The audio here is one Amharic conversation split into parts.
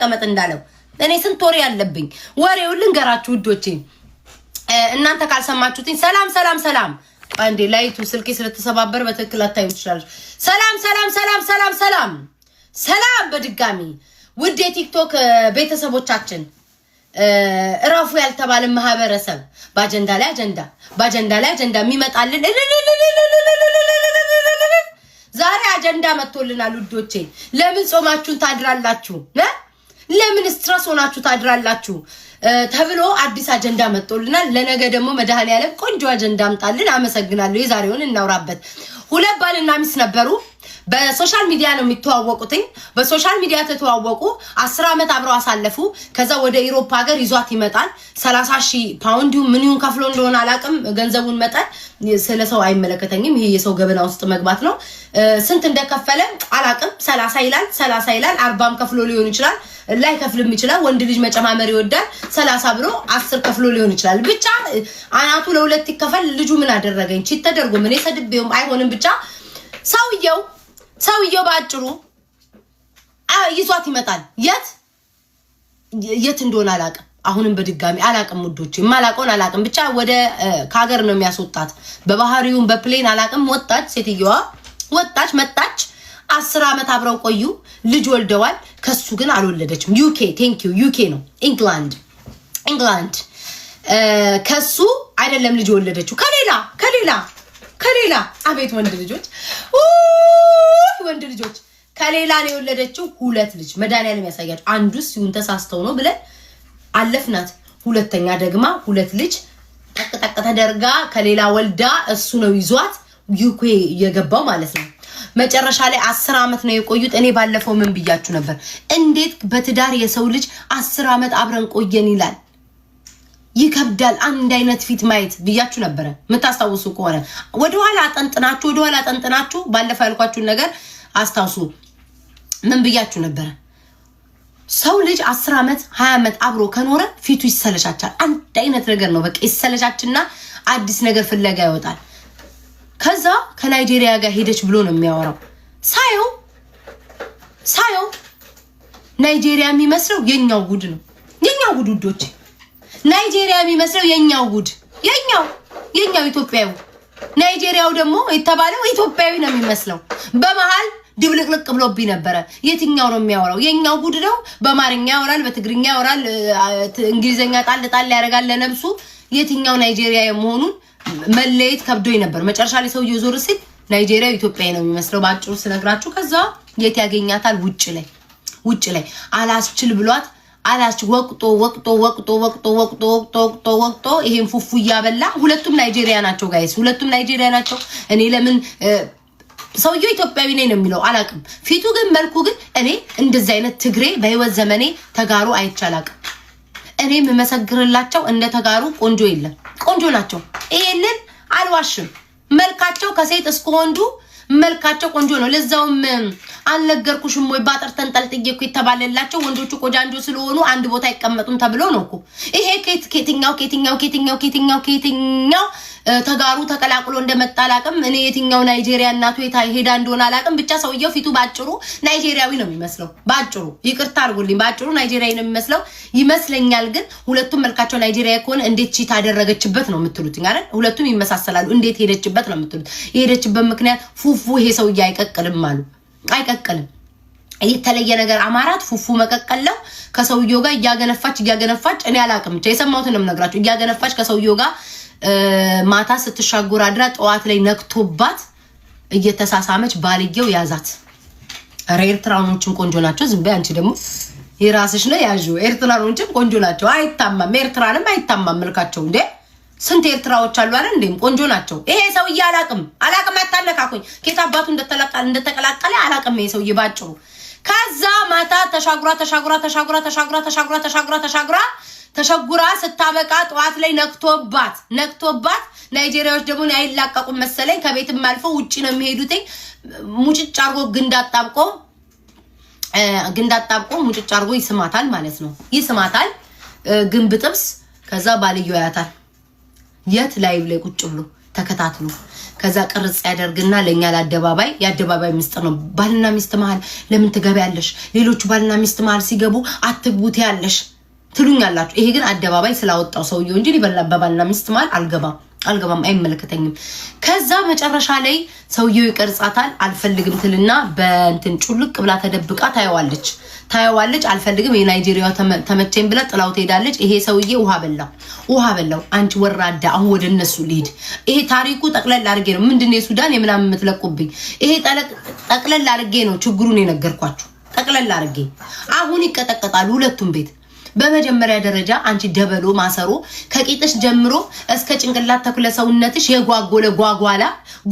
ተመጥ እንዳለው እኔ ስንት ወሬ ያለብኝ ወሬው ልንገራችሁ ውዶቼ እናንተ ካልሰማችሁትኝ ሰላም አንዴ ላይቱ ስልኬ ስለተሰባበረ በትክክል አታዩ ይችላል ሰላም በድጋሚ ውድ የቲክቶክ ቤተሰቦቻችን እራፉ ያልተባለ ማህበረሰብ በአጀንዳ ላይ አጀንዳ የሚመጣልን ዛሬ አጀንዳ መጥቶልናል ውዶቼ ለምን ጾማችሁን ታድራላችሁ ለምን ስትረስ ሆናችሁ ታድራላችሁ ተብሎ አዲስ አጀንዳ መጥቶልናል ለነገ ደግሞ መድኃኒዓለም ቆንጆ አጀንዳ አምጣልን አመሰግናለሁ የዛሬውን እናውራበት ሁለት ባልና ሚስት ነበሩ በሶሻል ሚዲያ ነው የሚተዋወቁትኝ በሶሻል ሚዲያ ተተዋወቁ 10 አመት አብረው አሳለፉ ከዛ ወደ አውሮፓ ሀገር ይዟት ይመጣል 30,000 ፓውንድ ምን ይሁን ከፍሎ እንደሆነ አላቅም ገንዘቡን መጠን ስለሰው አይመለከተኝም ይሄ የሰው ገበና ውስጥ መግባት ነው ስንት እንደከፈለ አላቅም 30 ይላል 40 ከፍሎ ሊሆን ይችላል ላይ ከፍልም ይችላል ወንድ ልጅ መጨማመር ይወዳል 30 ብሎ 10 ከፍሎ ሊሆን ይችላል ብቻ አናቱ ለሁለት ይከፈል ልጁ ምን አደረገኝ ቺት ተደርጎ ምን የሰድቤውም አይሆንም ብቻ ሰውየው ባጭሩ ይዟት ይመጣል የት እንደሆነ አላቅም አሁንም በድጋሚ አላቅም ውዶቼ ማላቆን አላቅም ብቻ ወደ ካገር ነው የሚያስወጣት በባህሪውን በፕሌን አላቅም ወጣች ሴትየዋ መጣች 10 አመት አብረው ቆዩ ልጅ ወልደዋል ከሱ ግን አልወለደችም ዩኬ ዩኬ ነው ኢንግላንድ ከሱ አይደለም ልጅ ወለደችው ከሌላ አቤት ወንድ ልጆች ከሌላ ነው የወለደችው ሁለት ልጅ መድኃኒዓለም ያሳያችሁ አንዱስ ሲሆን ተሳስተው ነው ብለን አለፍናት ሁለተኛ ደግማ ሁለት ልጅ ተቀጠቀ ተደርጋ ከሌላ ወልዳ እሱ ነው ይዟት ዩኬ የገባው ማለት ነው መጨረሻ ላይ 10 አመት ነው የቆዩት እኔ ባለፈው ምን ብያችሁ ነበር እንዴት በትዳር የሰው ልጅ 10 አመት አብረን ቆየን ይላል ይከብዳል አንድ አይነት ፊት ማየት ብያችሁ ነበር መታስተዋውሱ ከሆነ ወደኋላ አጠንጥናችሁ ባለፈው ያልኳችሁ ነገር አስታውሱ ምን ብያችሁ ነበር ሰው ልጅ 10 አመት 20 አመት አብሮ ከኖረ ፊቱ ይሰለቻቻል አንድ አይነት ነገር ነው በቃ ይሰለቻችና አዲስ ነገር ፍለጋ ይወጣል ከዛ ከናይጄሪያ ጋር ሄደች ብሎ ነው የሚያወራው ሳየው ናይጄሪያ የሚመስለው የኛው ጉድ ነው የኛው ጉድ ውዶች ናይጄሪያ የሚመስለው የኛው ጉድ የኛው ኢትዮጵያዊ ናይጄሪያው ደግሞ የተባለው ኢትዮጵያዊ ነው የሚመስለው በመሃል ድብልቅልቅ ብሎብኝ ነበር የትኛው ነው የሚያወራው የኛው ጉድ ነው በማርኛ ያወራል በትግርኛ ያወራል እንግሊዘኛ ጣል ያረጋል ለነብሱ የትኛው ናይጄሪያ የመሆኑን መለየት ከብዶኝ ነበር መጨረሻ ላይ ሰው ይዞር ሲል ናይጄሪያው ኢትዮጵያዊ ነው የሚመስለው ባጭሩ ስነግራችሁ ከዛ የት ያገኛታል ውጭ ላይ አላስችል ብሏት አላች ወቅቶ ይሄን ፉፉ ያበላ ሁለቱም ናይጄሪያ ናቸው ጋይስ እኔ ለምን ሰውየው ኢትዮጵያዊ ነኝ ነው የሚለው አላቅም ፊቱ ግን መልኩ ግን እኔ እንደዚህ አይነት ትግሬ በህይወት ዘመኔ ተጋሩ አይቻላቅም እኔ መመሰግርላቸው እንደ ተጋሩ ቆንጆ የለም ቆንጆ ናቸው ይሄንን አልዋሽም መልካቸው ከሴት እስከ ወንዱ መልካቸው ቆንጆ ነው ለዛውም አልነገርኩሽም ወይ ባጠር ተንጠልጥዬ እኮ የተባለላቸው ወንዶቹ ቆጃንጆ ስለሆኑ አንድ ቦታ አይቀመጡም ተብሎ ነው እኮ ይሄ ከየትኛው ተጋሩ ተቀላቅሎ እንደመጣላቅም እኔ የትኛው ናይጄሪያ እናቱ ሄዳ እንደሆነ አላቅም ብቻ ሰውየው ፊቱ ባጭሩ ናይጄሪያዊ ነው የሚመስለው ባጭሩ ይቅርታ አድርጉልኝ ባጭሩ ናይጄሪያዊ ነው የሚመስለው ይመስለኛል ግን ሁለቱም መልካቸው ናይጄሪያ ከሆነ እንዴት ቺት አደረገችበት ነው የምትሉት አይደል ሁለቱም ይመሳሰላሉ እንዴት ሄደችበት ነው የምትሉት የሄደችበት ምክንያት ፉፉ ይሄ ሰውዬ አይቀቅልም አይቀቅልም የተለየ ነገር አማራት ፉፉ መቀቀለው ከሰውየው ጋር እያገነፋች እኔ አላቅም የሰማሁትን ነው የምነግራችሁ እያገነፋች ከሰውየው ጋር ማታ ስትሻጎር አድራ ጠዋት ላይ ነክቶባት እየተሳሳመች ባልየው ያዛት ኤርትራኖችም ቆንጆ ናቸው ዝም በይ አንቺ ደግሞ የራስሽ ነው ያዡ ኤርትራኖችም ቆንጆ ናቸው አይታማም ኤርትራንም አይታማም መልካቸው እንዴ ስንት ኤርትራዎች አሉ አይደል እንዴም ቆንጆ ናቸው ይሄ ሰውዬ አላቅም አታነካኩኝ ኬት አባቱ እንደተቀላቀለ አላቅም ይሄ ሰውዬ ባጭሩ ከዛ ማታ ተሻጉራ ስታበቃ ጠዋት ላይ ነክቶባት ናይጄሪያዎች ደግሞ አይላቀቁም መሰለኝ ከቤትም አልፈው ውጪ ነው የሚሄዱት ሙጭጭ አርጎ ግንዳጣብቆ ሙጭጭ አርጎ ይስማታል ማለት ነው ይስማታል ግንብ ጥብስ ከዛ ባልየው ያታል የት ላይቭ ላይ ቁጭ ብሎ ተከታትሎ ከዛ ቅርጽ ያደርግና ለኛ ለአደባባይ የአደባባይ ሚስጥር ነው ባልና ሚስት መሃል ለምን ትገቢያለሽ ሌሎቹ ባልና ሚስት መሃል ሲገቡ አትግቡት ያለሽ ትሉኛላችሁ ይሄ ግን አደባባይ ስላወጣው ሰውየው እንጂ በባልና ሚስት መሃል አልገባም አይመለከተኝም ከዛ መጨረሻ ላይ ሰውየው ይቀርጻታል አልፈልግም ትልና በእንትን ጩልቅ ብላ ተደብቃ ታያዋለች አልፈልግም የናይጄሪያው ተመቸኝ ብላ ጥላው ትሄዳለች ይሄ ሰውዬ ውሃ በላው አንቺ ወራዳ አሁን ወደ እነሱ ሊድ ይሄ ታሪኩ ጠቅለል አድርጌ ነው ምንድነው የሱዳን የምናምን የምትለቁብኝ ይሄ ጠቅለል አድርጌ ነው ችግሩን የነገርኳችሁ ጠቅለል አድርጌ አሁን ይቀጠቀጣሉ ሁለቱም ቤት በመጀመሪያ ደረጃ አንቺ ደበሎ ማሰሮ ከቂጥሽ ጀምሮ እስከ ጭንቅላት ተክለ ሰውነትሽ የጓጎለ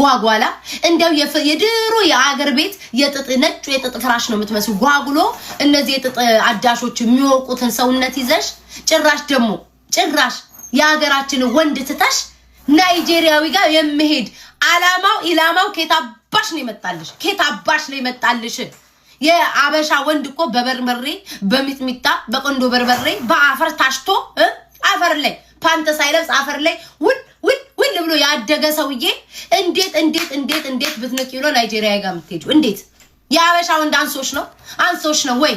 ጓጓላ እንደው የድሮ የአገር ቤት የጥጥ ነጭ የጥጥ ፍራሽ ነው የምትመስሉ ጓጉሎ እነዚህ የጥጥ አዳሾች የሚወቁትን ሰውነት ይዘሽ ጭራሽ የሀገራችን ወንድ ትተሽ ናይጄሪያዊ ጋር የሚሄድ ኢላማው ከታባሽ ነው የመጣልሽ የአበሻ ወንድ እኮ በበርበሬ በሚጥሚጣ በቆንዶ በርበሬ በአፈር ታሽቶ አፈር ላይ ፓንተ ሳይለብስ አፈር ላይ ውል ብሎ ያደገ ሰውዬ እንዴት ብትነቂው ነው ናይጄሪያ ጋር የምትሄጂው እንዴት የአበሻ ወንድ አንሶሽ ነው ወይ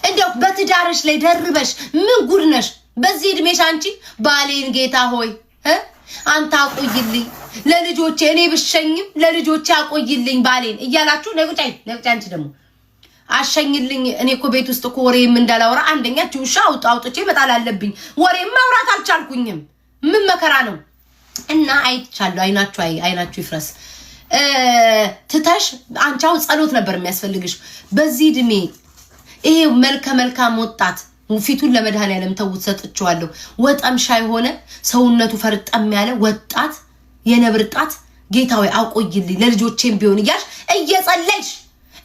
እንደው በትዳርሽ ላይ ደርበሽ ምን ጉድ ነሽ በዚህ እድሜሽ አንቺ ባሌን ጌታ ሆይ አንተ አቆይልኝ ለልጆቼ እኔ ብሸኝም ለልጆቼ አቆይልኝ ባሌን እያላችሁ ነግጫይ አንቺ ደግሞ አሸኝልኝ እኔ እኮ ቤት ውስጥ እኮ ወሬም እንዳላወራ አንደኛ ጁሻ አውጥቼ መጣል አለብኝ ወሬም ማውራት አልቻልኩኝም ምን መከራ ነው እና አይቻለሁ አይናችሁ ይፍረስ ትተሽ አንቻው ጸሎት ነበር የሚያስፈልግሽ በዚህ እድሜ ይሄ መልካም ወጣት ፊቱን ለመድኃኒዓለም ተውት ሰጥቻለሁ ወጣም ሻይ ሆነ ሰውነቱ ፈርጠም ያለ ወጣት የነብርጣት ጌታው አቆይልኝ ለልጆቼም ቢሆን ይያሽ እየጸለይሽ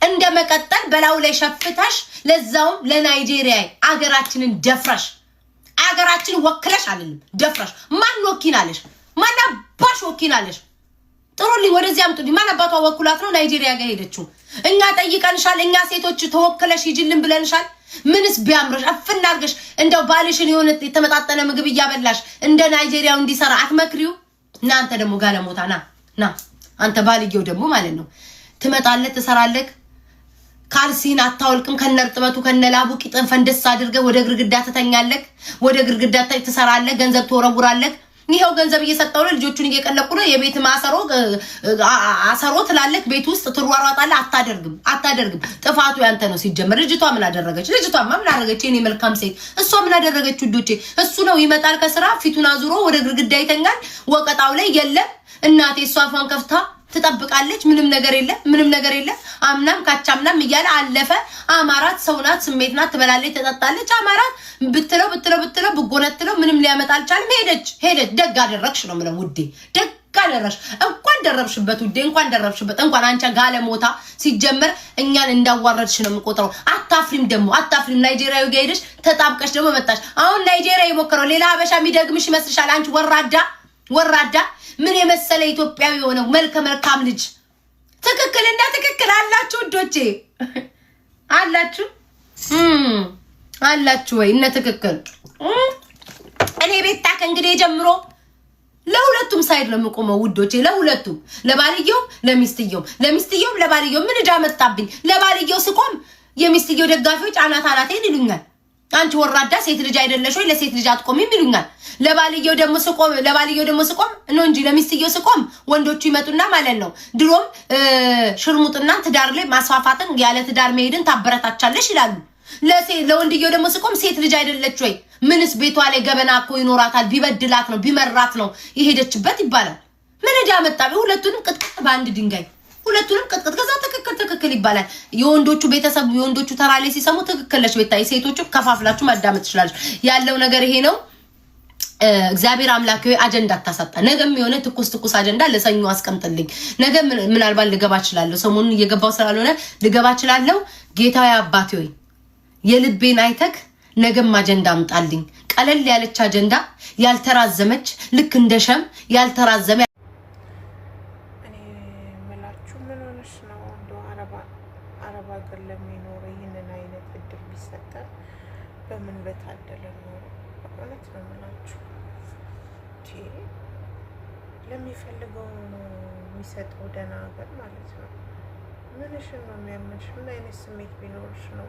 እንደመቀጠል በላው ላይ ሸፍታሽ ለዛው ለናይጄሪያ አገራችንን ደፍራሽ አገራችንን ወክለሽ አይደለም ደፍራሽ ማን ወኪናለሽ ማን አባሽ ወኪናለሽ ጥሩልኝ ወደዚህ አምጡልኝ ማን አባቷ ወኩላት ነው ናይጄሪያ ጋር ሄደችው እኛ ጠይቀንሻል እኛ ሴቶች ተወክለሽ ይጅልን ብለንሻል ምንስ ቢያምርሽ አፍና አርገሽ እንደው ባልሽን የሆነ የተመጣጠነ ምግብ ያበላሽ እንደ ናይጄሪያው እንዲሰራ አትመክሪው እናንተ ደግሞ ጋለሞታ ና አንተ ባልየው ደግሞ ማለት ነው ትመጣለህ ትሰራለህ ካልሲን አታውልቅም ከነርጥበቱ ከነላቡ ቂጥን ፈንደስ አድርገህ ወደ ግርግዳ ተተኛለህ ወደ ግርግዳ ትሰራለህ ገንዘብ ተወረውራለህ ይሄው ገንዘብ እየሰጠው ነው ልጆቹን እየቀለቁ ነው የቤት አሰሮ ትላለህ ቤት ውስጥ ትሯሯጣለህ አታደርግም ጥፋቱ ያንተ ነው ሲጀመር ልጅቷ ምን አደረገች የኔ መልካም ሴት እሷ ምን አደረገች ውዶቼ እሱ ነው ይመጣል ከስራ ፊቱን አዙሮ ወደ ግርግዳ ይተኛል ወቀጣው ላይ የለም እናቴ እሷ አፏን ከፍታ ትጠብቃለች ምንም ነገር የለ አምናም ካቻምናም እያለ አለፈ አማራት ሰውናት ስሜትናት ትበላለች ተጣጣለች አማራት ብትለው ብጎነትለው ምንም ሊያመጣ አልቻለም ሄደች ደግ አደረግሽ ነው ማለት ውዴ ደግ አደረግሽ እንኳን ደረብሽበት ውዴ እንኳን አንቺ ጋለሞታ ሲጀመር እኛን እንዳዋረድሽ ነው የምቆጥረው አታፍሪም ናይጄሪያዊ ጋር ሄደሽ ተጣብቀሽ ደግሞ መጣሽ አሁን ናይጄሪያ ይሞክረው ሌላ ሀበሻ የሚደግምሽ ይመስልሻል አንቺ ወራዳ ምን የመሰለ ኢትዮጵያዊ የሆነው መልካም ልጅ ትክክል አላችሁ ውዶቼ አላችሁ ወይ እነ ትክክል እኔ ቤታ ከእንግዲህ ጀምሮ ለሁለቱም ሳይድ ነው የምቆመው ውዶቼ ለሁለቱም ለባልየው ለሚስትየው ለባልየው ምን እዳ መጣብኝ ለባልየው ስቆም የሚስትየው ደጋፊዎች አናታናቴን ይሉኛል አንቺ ወራዳ ሴት ልጅ አይደለሽ ወይ ለሴት ልጅ አትቆሚም ይሉኛል ለባልየው ደግሞ ስቆም ነው እንጂ ለሚስትየው ስቆም ወንዶቹ ይመጡና ማለት ነው ድሮም ሽርሙጥና ትዳር ላይ ማስፋፋትን ያለ ትዳር መሄድን ታበረታቻለሽ ይላሉ ለወንድየው ደግሞ ስቆም ሴት ልጅ አይደለች ወይ ምንስ ቤቷ ላይ ገበና እኮ ይኖራታል ቢበድላት ነው ቢመራት ነው ይሄደችበት ይባላል ምን እዳ መጣብ ሁለቱንም ቅጥቅጥ በአንድ ድንጋይ ሁለቱንም ቅጥቅጥ ከዛ ትክክል ይባላል የወንዶቹ ቤተሰብ የወንዶቹ ተራ ላይ ሲሰሙ ትክክለሽ ቤታይ ሴቶቹ ከፋፍላችሁ ማዳመጥ ትችላልሽ ያለው ነገር ይሄ ነው እግዚአብሔር አምላክ ሆይ አጀንዳ ታሳጣ ነገም የሆነ ትኩስ አጀንዳ ለሰኞ አስቀምጥልኝ ነገ ምናልባት ልገባ እችላለሁ ሰሞኑን እየገባው ስላልሆነ ልገባ እችላለሁ ጌታዬ አባቴ ሆይ የልቤን አይተክ ነገም አጀንዳ አምጣልኝ ቀለል ያለች አጀንዳ ያልተራዘመች ልክ እንደሸም ያልተራዘመ እኔ መላችሁ ምን ሆነሽ ነው እንደው አረባ ገር ለሚኖር ይሄንን አይነት እድል ቢሰጠ በምን በታደለ ነው እውነት ነው መላችሁ ለሚፈልገው ነው የሚሰጠው ደህና ሀገር ማለት ነው። ምንሽን ነው የሚያመሽ? ምን አይነት ስሜት ቢኖርሽ ነው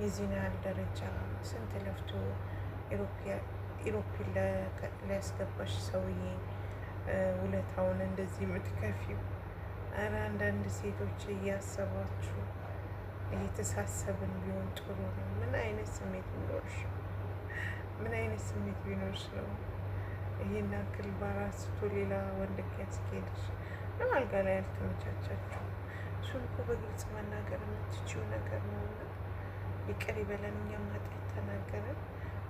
የዚህን ያህል ደረጃ ስንት ለፍቶ ኢሮፕ ሊያስገባሽ ሰውዬ ውለታውን እንደዚህ የምትከፊው? ኧረ አንዳንድ ሴቶች እያሰባችሁ እየተሳሰብን ቢሆን ጥሩ ነው። ምን አይነት ስሜት ቢኖርሽ ምን አይነት ስሜት ቢኖርሽ ነው ይሄን አክል ባራስቶ ሌላ ወንድ ያስኬድሽ? ነው አልጋ ላይ ያልተመቻቻችሁ? እሱን እኮ በግልጽ መናገር የምትችይው ነገር ነው። እና ይቅር ይበለን፣ እኛም ኃጢአት ተናገረን።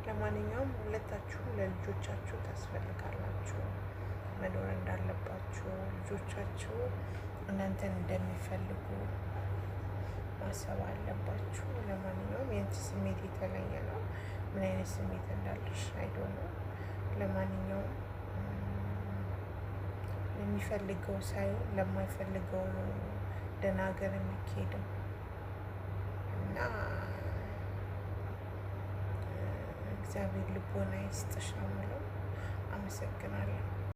ለማንኛውም ሁለታችሁም ለልጆቻችሁ ታስፈልጋላችሁ፣ መኖር እንዳለባችሁ፣ ልጆቻችሁ እናንተን እንደሚፈልጉ ማሰብ አለባችሁ። ለማንኛውም የአንቺ ስሜት የተለየ ነው። ምን አይነት ስሜት እንዳለሽ አይዶን ነው። ለማንኛውም የሚፈልገው ሳይሆን ለማይፈልገው ነው ደህና ሀገር የሚካሄደው እና እግዚአብሔር ልቦና ይስጥሽ ነው የምለው። አመሰግናለሁ።